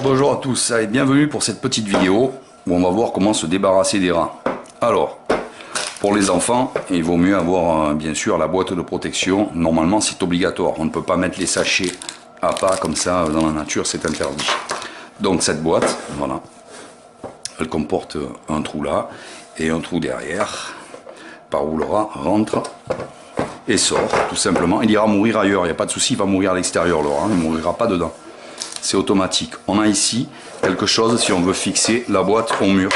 Bonjour à tous et bienvenue pour cette petite vidéo où on va voir comment se débarrasser des rats. Alors, pour les enfants, il vaut mieux avoir bien sûr la boîte de protection. Normalement c'est obligatoire, on ne peut pas mettre les sachets à pas comme ça dans la nature, c'est interdit. Donc cette boîte, voilà, elle comporte un trou là et un trou derrière par où le rat rentre et sort tout simplement. Il ira mourir ailleurs, il n'y a pas de souci, il va mourir à l'extérieur le rat, il ne mourira pas dedans. C'est automatique. On a ici quelque chose si on veut fixer la boîte au mur,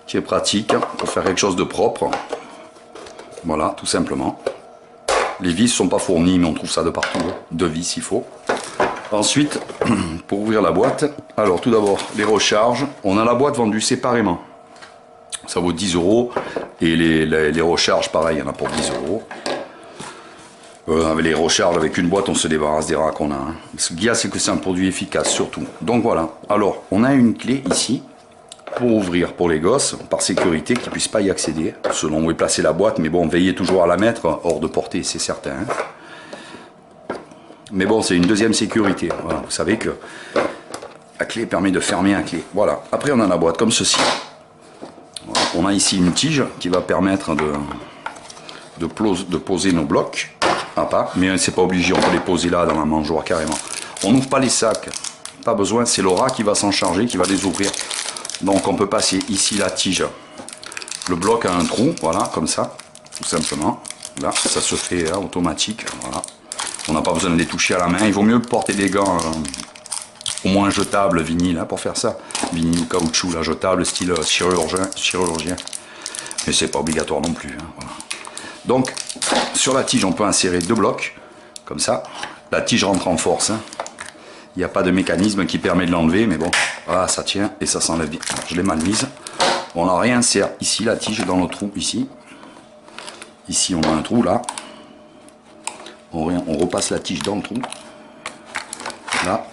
qui est pratique pour faire quelque chose de propre. Voilà, tout simplement. Les vis ne sont pas fournies, mais on trouve ça de partout. Deux vis il faut. Ensuite, pour ouvrir la boîte, alors tout d'abord, les recharges. On a la boîte vendue séparément. Ça vaut 10 € et les recharges, pareil, il y en a pour 10 €. Avec les recharges, avec une boîte, on se débarrasse des rats qu'on a. Hein. Ce qu'il y a, c'est que c'est un produit efficace, surtout. Donc voilà. Alors, on a une clé ici pour ouvrir pour les gosses, par sécurité, qu'ils ne puissent pas y accéder, selon où est placée la boîte. Mais bon, veillez toujours à la mettre hors de portée, c'est certain. Hein. Mais bon, c'est une deuxième sécurité. Voilà. Vous savez que la clé permet de fermer la clé. Voilà. Après, on a la boîte comme ceci. Voilà. On a ici une tige qui va permettre de poser nos blocs. Ah, pas, mais c'est pas obligé, on peut les poser là dans la mangeoire carrément. On n'ouvre pas les sacs, pas besoin, c'est le rat qui va s'en charger, qui va les ouvrir. Donc on peut passer ici la tige. Le bloc a un trou, voilà, comme ça, tout simplement. Là, ça se fait là, automatique, voilà. On n'a pas besoin de les toucher à la main. Il vaut mieux porter des gants au moins jetables, vinyle, hein, pour faire ça. Vinyle ou caoutchouc, là, jetable, style chirurgien. Mais c'est pas obligatoire non plus, hein, voilà. Donc, sur la tige, on peut insérer deux blocs, comme ça. La tige rentre en force. Hein. Il n'y a pas de mécanisme qui permet de l'enlever, mais bon, voilà, ça tient et ça s'enlève bien. Je l'ai mal mise. On la réinsère ici, la tige, dans le trou, ici. Ici, on a un trou, là. On repasse la tige dans le trou. Là.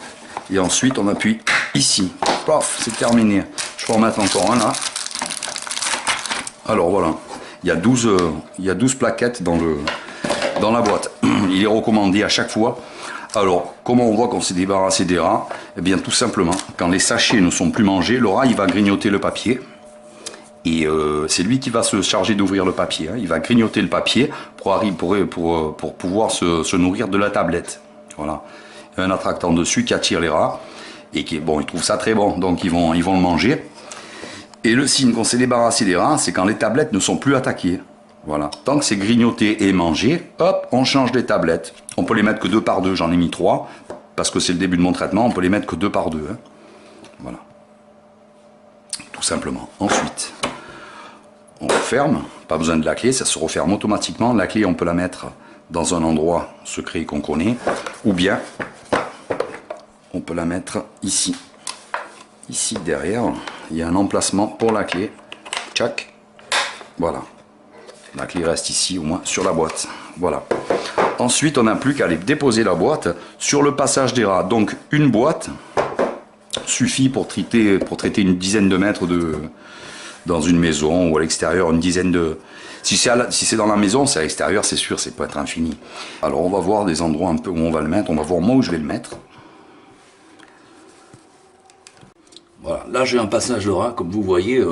Et ensuite, on appuie ici. Paf, c'est terminé. Je peux en mettre encore un, là. Alors, voilà. Il y a 12 plaquettes dans la boîte. Il est recommandé à chaque fois. Alors, comment on voit qu'on s'est débarrassé des rats? Eh bien, tout simplement, quand les sachets ne sont plus mangés, le rat, il va grignoter le papier. Et c'est lui qui va se charger d'ouvrir le papier. Hein. Il va grignoter le papier pour pouvoir se nourrir de la tablette. Voilà. Il y a un attractant dessus qui attire les rats. Et qui, bon, ils trouvent ça très bon, donc ils vont le manger. Et le signe qu'on s'est débarrassé des rats, c'est quand les tablettes ne sont plus attaquées. Voilà. Tant que c'est grignoté et mangé, hop, on change les tablettes. On peut les mettre que 2 par 2, j'en ai mis 3, parce que c'est le début de mon traitement, on peut les mettre que 2 par 2. Hein. Voilà. Tout simplement. Ensuite, on referme, pas besoin de la clé, ça se referme automatiquement. La clé, on peut la mettre dans un endroit secret qu'on connaît, ou bien, on peut la mettre ici. Ici derrière, il y a un emplacement pour la clé. Tchac. Voilà. La clé reste ici au moins sur la boîte. Voilà. Ensuite, on n'a plus qu'à aller déposer la boîte sur le passage des rats. Donc une boîte suffit pour traiter une dizaine de mètres dans une maison ou à l'extérieur, une dizaine de... Si c'est dans la maison, c'est à l'extérieur, c'est sûr, c'est pas être infini. Alors on va voir des endroits un peu où on va le mettre. On va voir moi où je vais le mettre. Voilà, là j'ai un passage de rat, comme vous voyez,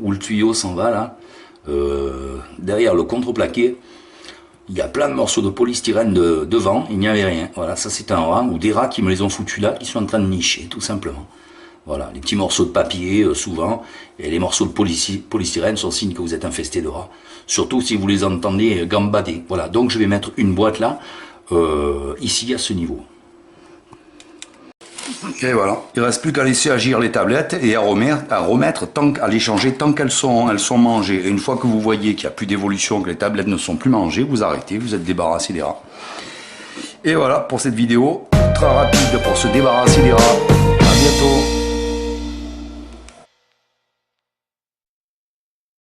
où le tuyau s'en va là. Derrière le contreplaqué, il y a plein de morceaux de polystyrène devant, il n'y avait rien. Voilà, ça c'est un rat, ou des rats qui me les ont foutus là, qui sont en train de nicher, tout simplement. Voilà, les petits morceaux de papier, souvent, et les morceaux de polystyrène sont signe que vous êtes infesté de rats. Surtout si vous les entendez gambader. Voilà, donc je vais mettre une boîte là, ici à ce niveau. Et voilà, il ne reste plus qu'à laisser agir les tablettes et à les changer tant qu'elles sont mangées. Et une fois que vous voyez qu'il n'y a plus d'évolution, que les tablettes ne sont plus mangées, vous arrêtez, vous êtes débarrassé des rats. Et voilà pour cette vidéo, ultra rapide pour se débarrasser des rats. À bientôt.